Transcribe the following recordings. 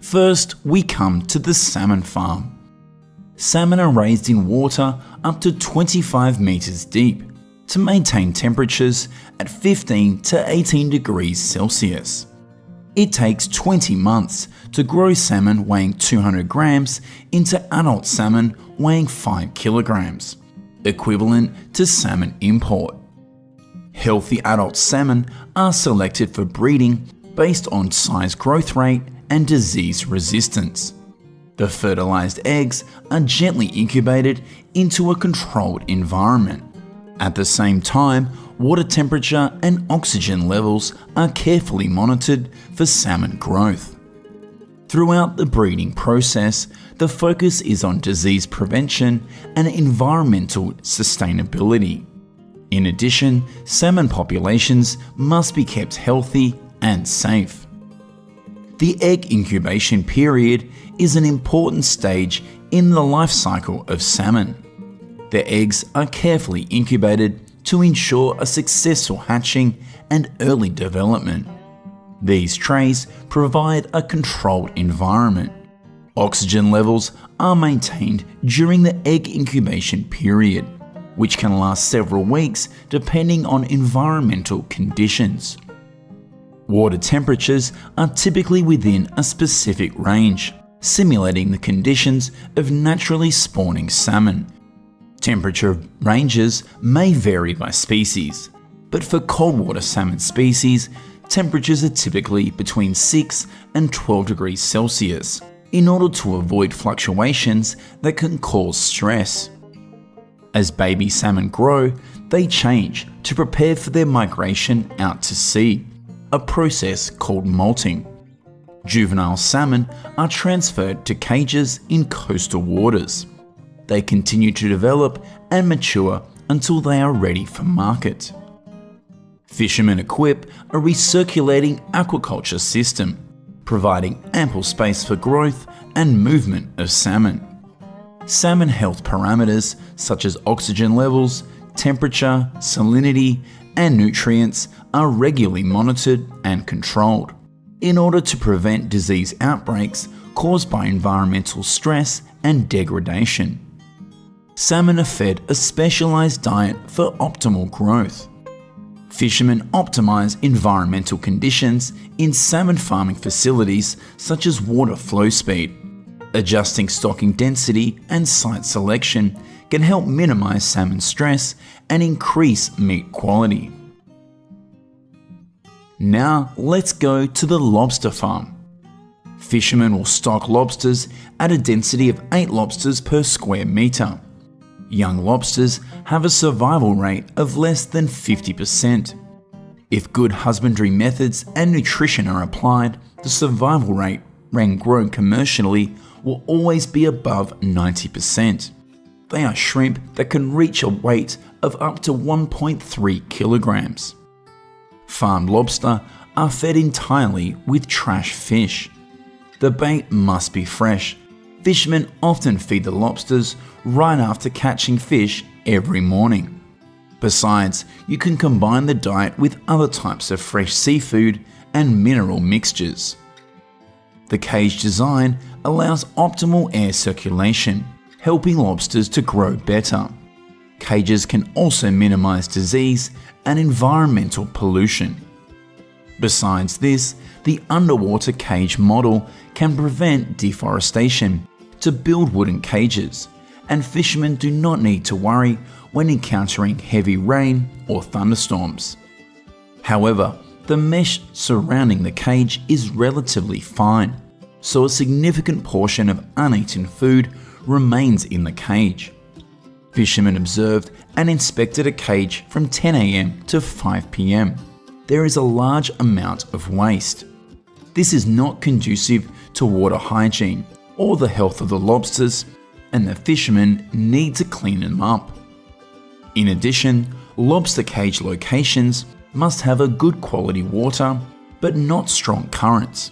First, we come to the salmon farm. Salmon are raised in water up to 25 meters deep to maintain temperatures at 15 to 18 degrees Celsius. It takes 20 months to grow salmon weighing 200 grams into adult salmon weighing 5 kilograms, equivalent to salmon import. Healthy adult salmon are selected for breeding based on size growth rate and disease resistance. The fertilized eggs are gently incubated into a controlled environment. At the same time, water temperature and oxygen levels are carefully monitored for salmon growth. Throughout the breeding process, the focus is on disease prevention and environmental sustainability. In addition, salmon populations must be kept healthy and safe. The egg incubation period is an important stage in the life cycle of salmon. The eggs are carefully incubated to ensure a successful hatching and early development. These trays provide a controlled environment. Oxygen levels are maintained during the egg incubation period, which can last several weeks depending on environmental conditions. Water temperatures are typically within a specific range, simulating the conditions of naturally spawning salmon. Temperature ranges may vary by species, but for cold water salmon species, temperatures are typically between 6 and 12 degrees Celsius in order to avoid fluctuations that can cause stress. As baby salmon grow, they change to prepare for their migration out to sea, a process called molting. Juvenile salmon are transferred to cages in coastal waters. They continue to develop and mature until they are ready for market. Fishermen equip a recirculating aquaculture system, providing ample space for growth and movement of salmon. Salmon health parameters such as oxygen levels, temperature, salinity, and nutrients are regularly monitored and controlled in order to prevent disease outbreaks caused by environmental stress and degradation. Salmon are fed a specialized diet for optimal growth. Fishermen optimize environmental conditions in salmon farming facilities such as water flow speed. Adjusting stocking density and site selection can help minimize salmon stress and increase meat quality. Now let's go to the lobster farm. Fishermen will stock lobsters at a density of 8 lobsters per square meter. Young lobsters have a survival rate of less than 50%. If good husbandry methods and nutrition are applied, the survival rate, when grown commercially, will always be above 90%. They are shrimp that can reach a weight of up to 1.3 kilograms. Farmed lobster are fed entirely with trash fish. The bait must be fresh. Fishermen often feed the lobsters right after catching fish every morning. Besides, you can combine the diet with other types of fresh seafood and mineral mixtures. The cage design allows optimal air circulation, helping lobsters to grow better. Cages can also minimize disease and environmental pollution. Besides this, the underwater cage model can prevent deforestation to build wooden cages, and fishermen do not need to worry when encountering heavy rain or thunderstorms. However, the mesh surrounding the cage is relatively fine, so a significant portion of uneaten food remains in the cage. Fishermen observed and inspected a cage from 10 a.m. to 5 p.m. There is a large amount of waste. This is not conducive to water hygiene or the health of the lobsters, and the fishermen need to clean them up. In addition, lobster cage locations must have a good quality water, but not strong currents.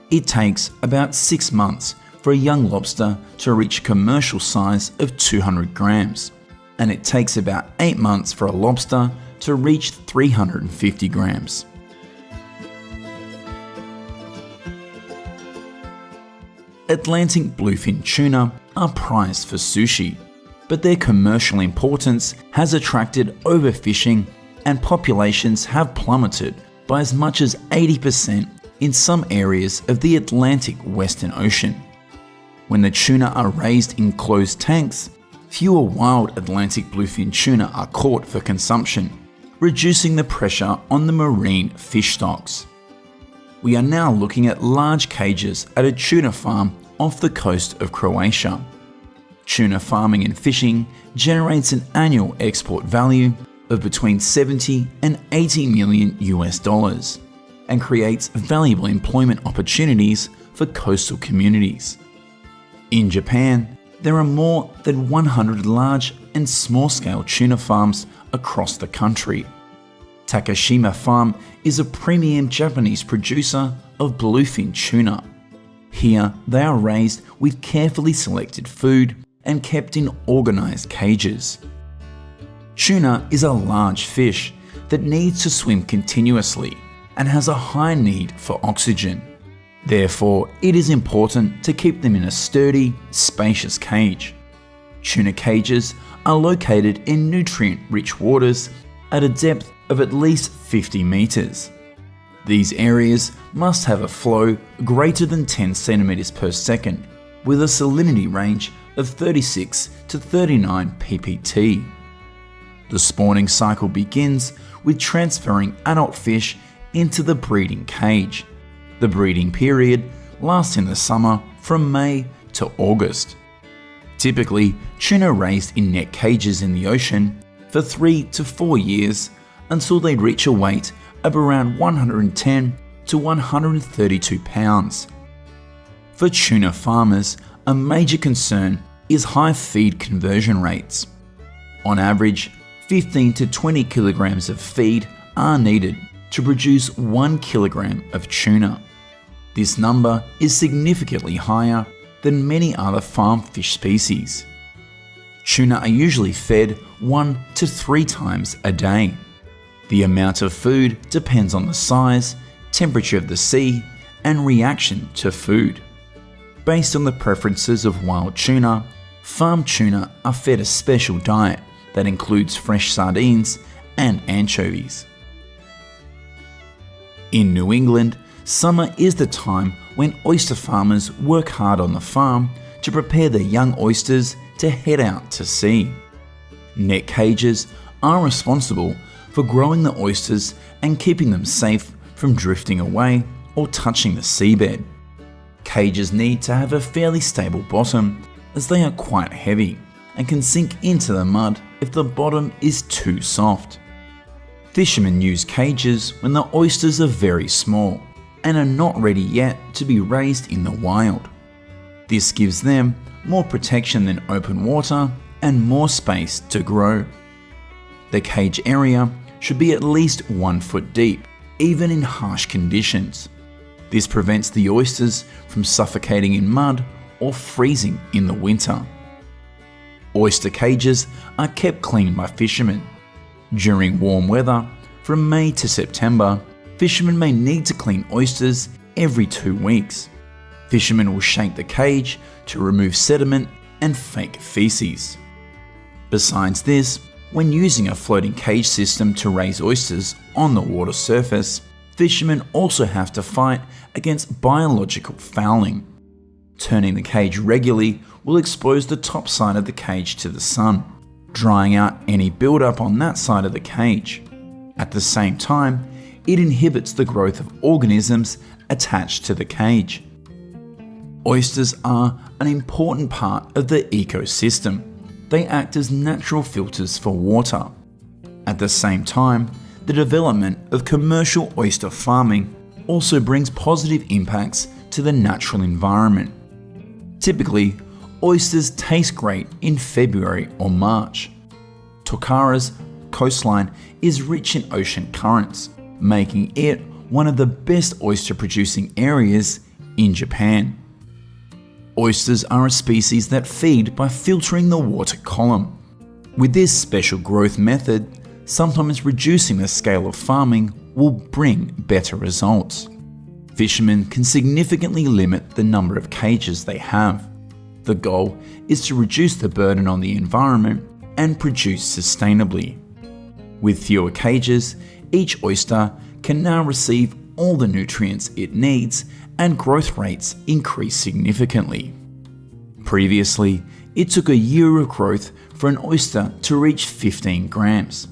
It takes about 6 months for a young lobster to reach a commercial size of 200 grams, and it takes about 8 months for a lobster to reach 350 grams. Atlantic bluefin tuna are prized for sushi, but their commercial importance has attracted overfishing and populations have plummeted by as much as 80% in some areas of the Atlantic Western Ocean. When the tuna are raised in closed tanks, fewer wild Atlantic bluefin tuna are caught for consumption, reducing the pressure on the marine fish stocks. We are now looking at large cages at a tuna farm off the coast of Croatia. Tuna farming and fishing generates an annual export value of between 70 and 80 million US dollars and creates valuable employment opportunities for coastal communities. In Japan, there are more than 100 large and small-scale tuna farms across the country. Takashima Farm is a premium Japanese producer of bluefin tuna. Here, they are raised with carefully selected food and kept in organized cages. Tuna is a large fish that needs to swim continuously and has a high need for oxygen. Therefore, it is important to keep them in a sturdy, spacious cage. Tuna cages are located in nutrient-rich waters at a depth of at least 50 meters. These areas must have a flow greater than 10 centimeters per second with a salinity range of 36 to 39 ppt. The spawning cycle begins with transferring adult fish into the breeding cage. The breeding period lasts in the summer from May to August. Typically, tuna are raised in net cages in the ocean for 3 to 4 years until they reach a weight of around 110 to 132 pounds. For tuna farmers, a major concern is high feed conversion rates. On average, 15 to 20 kilograms of feed are needed to produce 1 kilogram of tuna. This number is significantly higher than many other farm fish species. Tuna are usually fed 1 to 3 times a day. The amount of food depends on the size, temperature of the sea, and reaction to food. Based on the preferences of wild tuna, farm tuna are fed a special diet that includes fresh sardines and anchovies. In New England, summer is the time when oyster farmers work hard on the farm to prepare their young oysters to head out to sea. Net cages are responsible for growing the oysters and keeping them safe from drifting away or touching the seabed. Cages need to have a fairly stable bottom as they are quite heavy and can sink into the mud if the bottom is too soft. Fishermen use cages when the oysters are very small and are not ready yet to be raised in the wild. This gives them more protection than open water and more space to grow. The cage area should be at least 1 foot deep, even in harsh conditions. This prevents the oysters from suffocating in mud or freezing in the winter. Oyster cages are kept clean by fishermen. During warm weather, from May to September, fishermen may need to clean oysters every 2 weeks. Fishermen will shake the cage to remove sediment and fake feces. Besides this, when using a floating cage system to raise oysters on the water surface, fishermen also have to fight against biological fouling. Turning the cage regularly will expose the top side of the cage to the sun, drying out any buildup on that side of the cage. At the same time, it inhibits the growth of organisms attached to the cage. Oysters are an important part of the ecosystem. They act as natural filters for water. At the same time, the development of commercial oyster farming also brings positive impacts to the natural environment. Typically, oysters taste great in February or March. Tokara's coastline is rich in ocean currents, making it one of the best oyster-producing areas in Japan. Oysters are a species that feed by filtering the water column. With this special growth method, sometimes reducing the scale of farming will bring better results. Fishermen can significantly limit the number of cages they have. The goal is to reduce the burden on the environment and produce sustainably. With fewer cages, each oyster can now receive all the nutrients it needs and growth rates increase significantly. Previously, it took a year of growth for an oyster to reach 15 grams,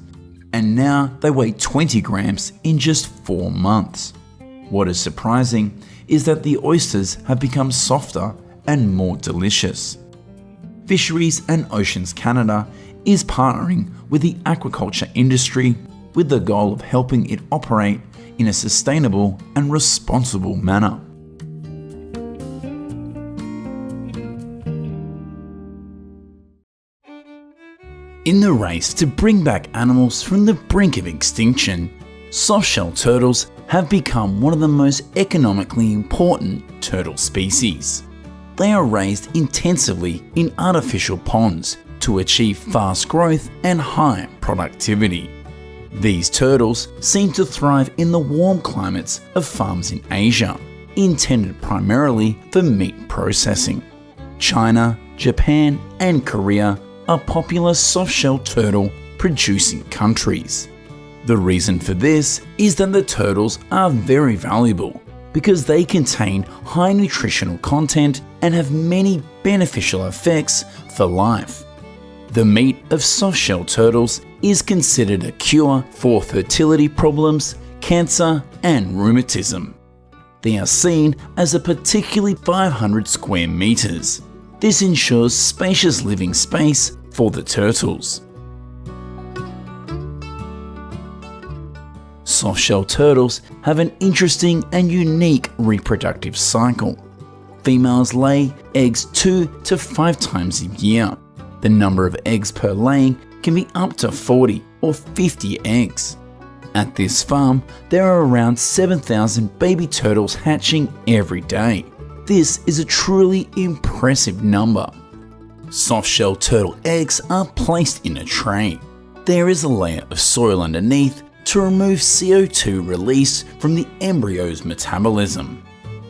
and now they weigh 20 grams in just 4 months. What is surprising is that the oysters have become softer and more delicious. Fisheries and Oceans Canada is partnering with the aquaculture industry with the goal of helping it operate in a sustainable and responsible manner. In the race to bring back animals from the brink of extinction, soft-shell turtles have become one of the most economically important turtle species. They are raised intensively in artificial ponds to achieve fast growth and high productivity. These turtles seem to thrive in the warm climates of farms in Asia, intended primarily for meat processing. China, Japan, and Korea are popular soft-shell turtle producing countries. The reason for this is that the turtles are very valuable because they contain high nutritional content and have many beneficial effects for life. The meat of soft-shell turtles is considered a cure for fertility problems, cancer, and rheumatism. They are seen as a particularly 500 square meters. This ensures spacious living space for the turtles. Soft-shell turtles have an interesting and unique reproductive cycle. Females lay eggs 2 to 5 times a year. The number of eggs per laying can be up to 40 or 50 eggs. At this farm, there are around 7,000 baby turtles hatching every day. This is a truly impressive number. Soft-shell turtle eggs are placed in a tray. There is a layer of soil underneath to remove CO2 release from the embryo's metabolism.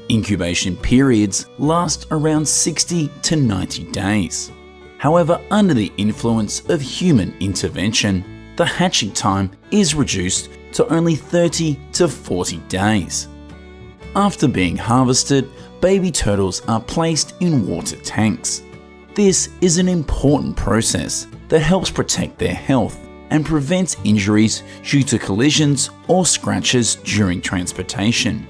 Incubation periods last around 60 to 90 days. However, under the influence of human intervention, the hatching time is reduced to only 30 to 40 days. After being harvested, baby turtles are placed in water tanks. This is an important process that helps protect their health and prevents injuries due to collisions or scratches during transportation.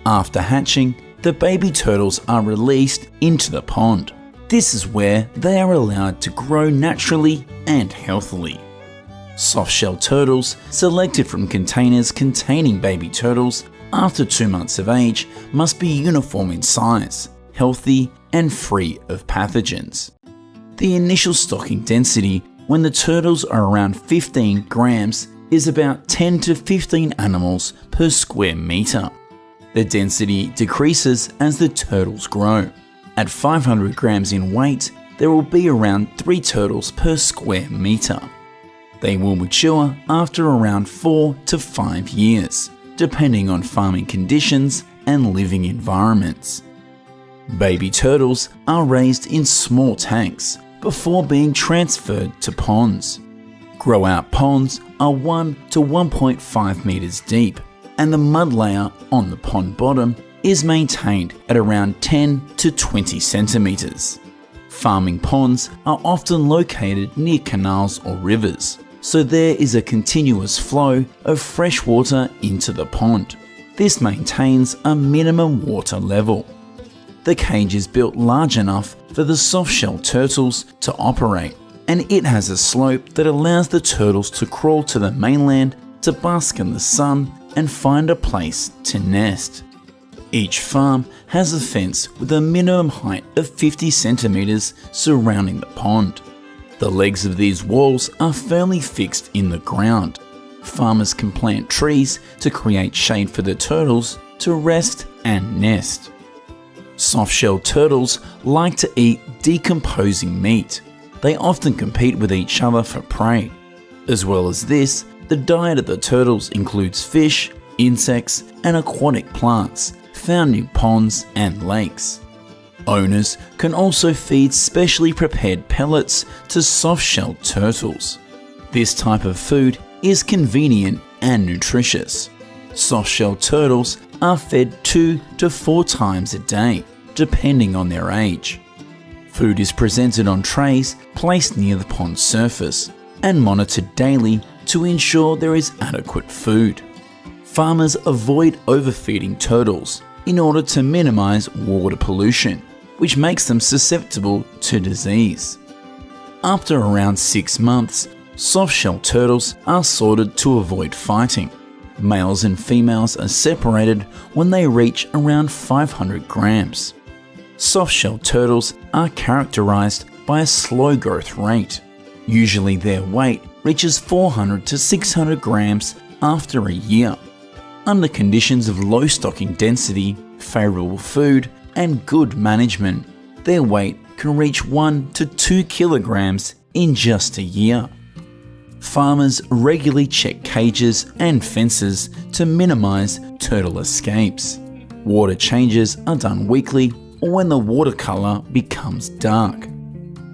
After hatching, the baby turtles are released into the pond. This is where they are allowed to grow naturally and healthily. Soft-shell turtles selected from containers containing baby turtles after 2 months of age must be uniform in size, healthy, and free of pathogens. The initial stocking density when the turtles are around 15 grams is about 10 to 15 animals per square meter. The density decreases as the turtles grow. At 500 grams in weight, there will be around 3 turtles per square meter. They will mature after around 4 to 5 years, depending on farming conditions and living environments. Baby turtles are raised in small tanks before being transferred to ponds. Grow-out ponds are 1 to 1.5 meters deep, and the mud layer on the pond bottom is maintained at around 10 to 20 centimeters. Farming ponds are often located near canals or rivers, so there is a continuous flow of fresh water into the pond. This maintains a minimum water level. The cage is built large enough for the soft-shell turtles to operate, and it has a slope that allows the turtles to crawl to the mainland to bask in the sun and find a place to nest. Each farm has a fence with a minimum height of 50 centimeters surrounding the pond. The legs of these walls are firmly fixed in the ground. Farmers can plant trees to create shade for the turtles to rest and nest. Soft-shell turtles like to eat decomposing meat. They often compete with each other for prey. As well as this, the diet of the turtles includes fish, insects, and aquatic plants, found in ponds and lakes. Owners can also feed specially prepared pellets to soft-shelled turtles. This type of food is convenient and nutritious. Soft-shelled turtles are fed 2 to 4 times a day, depending on their age. Food is presented on trays placed near the pond surface and monitored daily to ensure there is adequate food. Farmers avoid overfeeding turtles in order to minimize water pollution, which makes them susceptible to disease. After around 6 months, soft-shell turtles are sorted to avoid fighting. Males and females are separated when they reach around 500 grams. Soft-shell turtles are characterized by a slow growth rate. Usually their weight reaches 400 to 600 grams after a year. Under conditions of low stocking density, favorable food, and good management, their weight can reach 1 to 2 kilograms in just a year. Farmers regularly check cages and fences to minimize turtle escapes. Water changes are done weekly or when the water color becomes dark.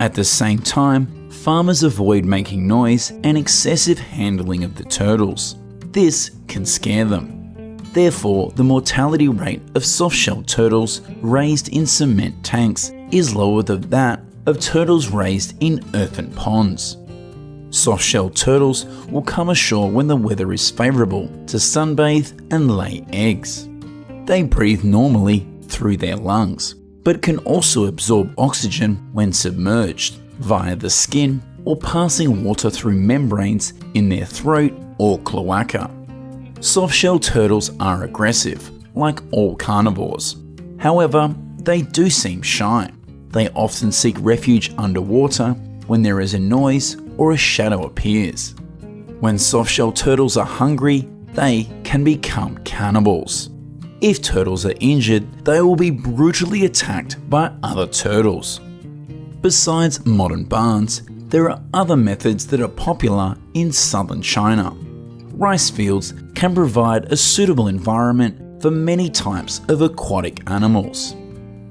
At the same time, farmers avoid making noise and excessive handling of the turtles. This can scare them. Therefore, the mortality rate of soft-shell turtles raised in cement tanks is lower than that of turtles raised in earthen ponds. Soft-shell turtles will come ashore when the weather is favorable to sunbathe and lay eggs. They breathe normally through their lungs, but can also absorb oxygen when submerged via the skin or passing water through membranes in their throat or cloaca. Soft-shell turtles are aggressive, like all carnivores. However, they do seem shy. They often seek refuge underwater when there is a noise or a shadow appears. When soft-shell turtles are hungry, they can become cannibals. If turtles are injured, they will be brutally attacked by other turtles. Besides modern barns, there are other methods that are popular in southern China. Rice fields can provide a suitable environment for many types of aquatic animals.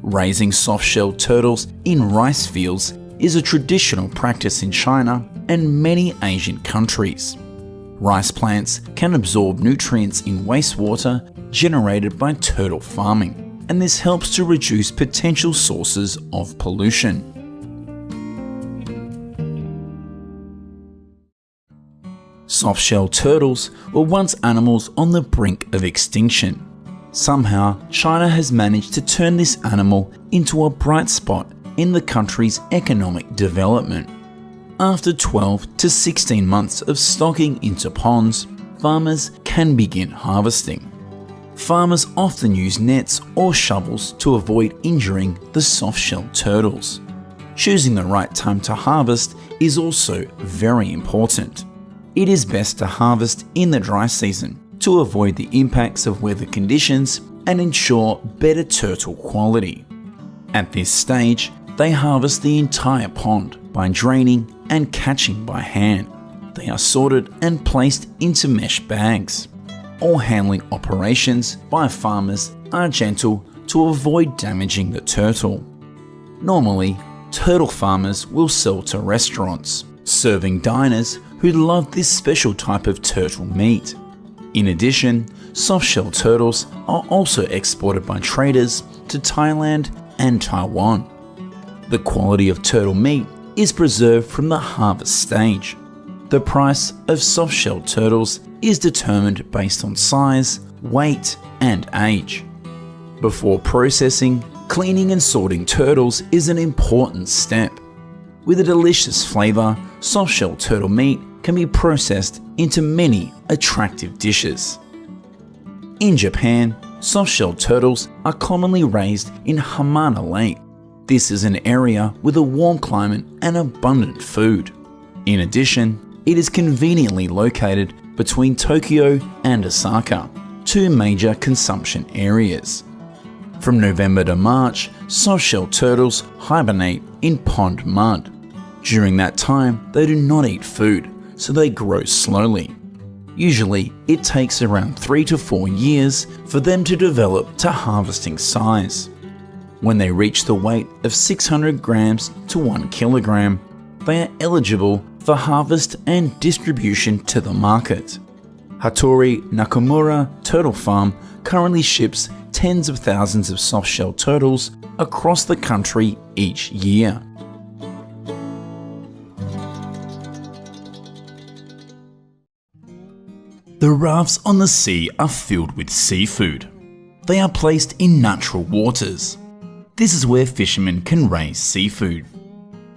Raising soft-shell turtles in rice fields is a traditional practice in China and many Asian countries. Rice plants can absorb nutrients in wastewater generated by turtle farming, and this helps to reduce potential sources of pollution. Soft-shell turtles were once animals on the brink of extinction. Somehow, China has managed to turn this animal into a bright spot in the country's economic development. After 12 to 16 months of stocking into ponds, farmers can begin harvesting. Farmers often use nets or shovels to avoid injuring the soft-shell turtles. Choosing the right time to harvest is also very important. It is best to harvest in the dry season to avoid the impacts of weather conditions and ensure better turtle quality. At this stage, they harvest the entire pond by draining and catching by hand. They are sorted and placed into mesh bags. All handling operations by farmers are gentle to avoid damaging the turtle. Normally, turtle farmers will sell to restaurants, serving diners who love this special type of turtle meat. In addition, soft-shell turtles are also exported by traders to Thailand and Taiwan. The quality of turtle meat is preserved from the harvest stage. The price of soft-shell turtles is determined based on size, weight, and age. Before processing, cleaning and sorting turtles is an important step. With a delicious flavor, soft-shell turtle meat can be processed into many attractive dishes. In Japan, soft-shell turtles are commonly raised in Hamana Lake. This is an area with a warm climate and abundant food. In addition, it is conveniently located between Tokyo and Osaka, two major consumption areas. From November to March, soft-shell turtles hibernate in pond mud. During that time, they do not eat food, so they grow slowly. Usually, it takes around 3 to 4 years for them to develop to harvesting size. When they reach the weight of 600 grams to 1 kilogram, they are eligible for harvest and distribution to the market. Hattori Nakamura Turtle Farm currently ships tens of thousands of soft-shell turtles across the country each year. The rafts on the sea are filled with seafood. They are placed in natural waters. This is where fishermen can raise seafood.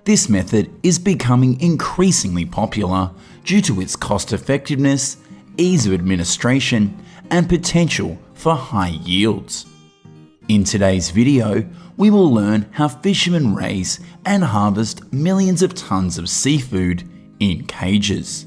This method is becoming increasingly popular due to its cost-effectiveness, ease of administration, and potential for high yields. In today's video, we will learn how fishermen raise and harvest millions of tons of seafood in cages.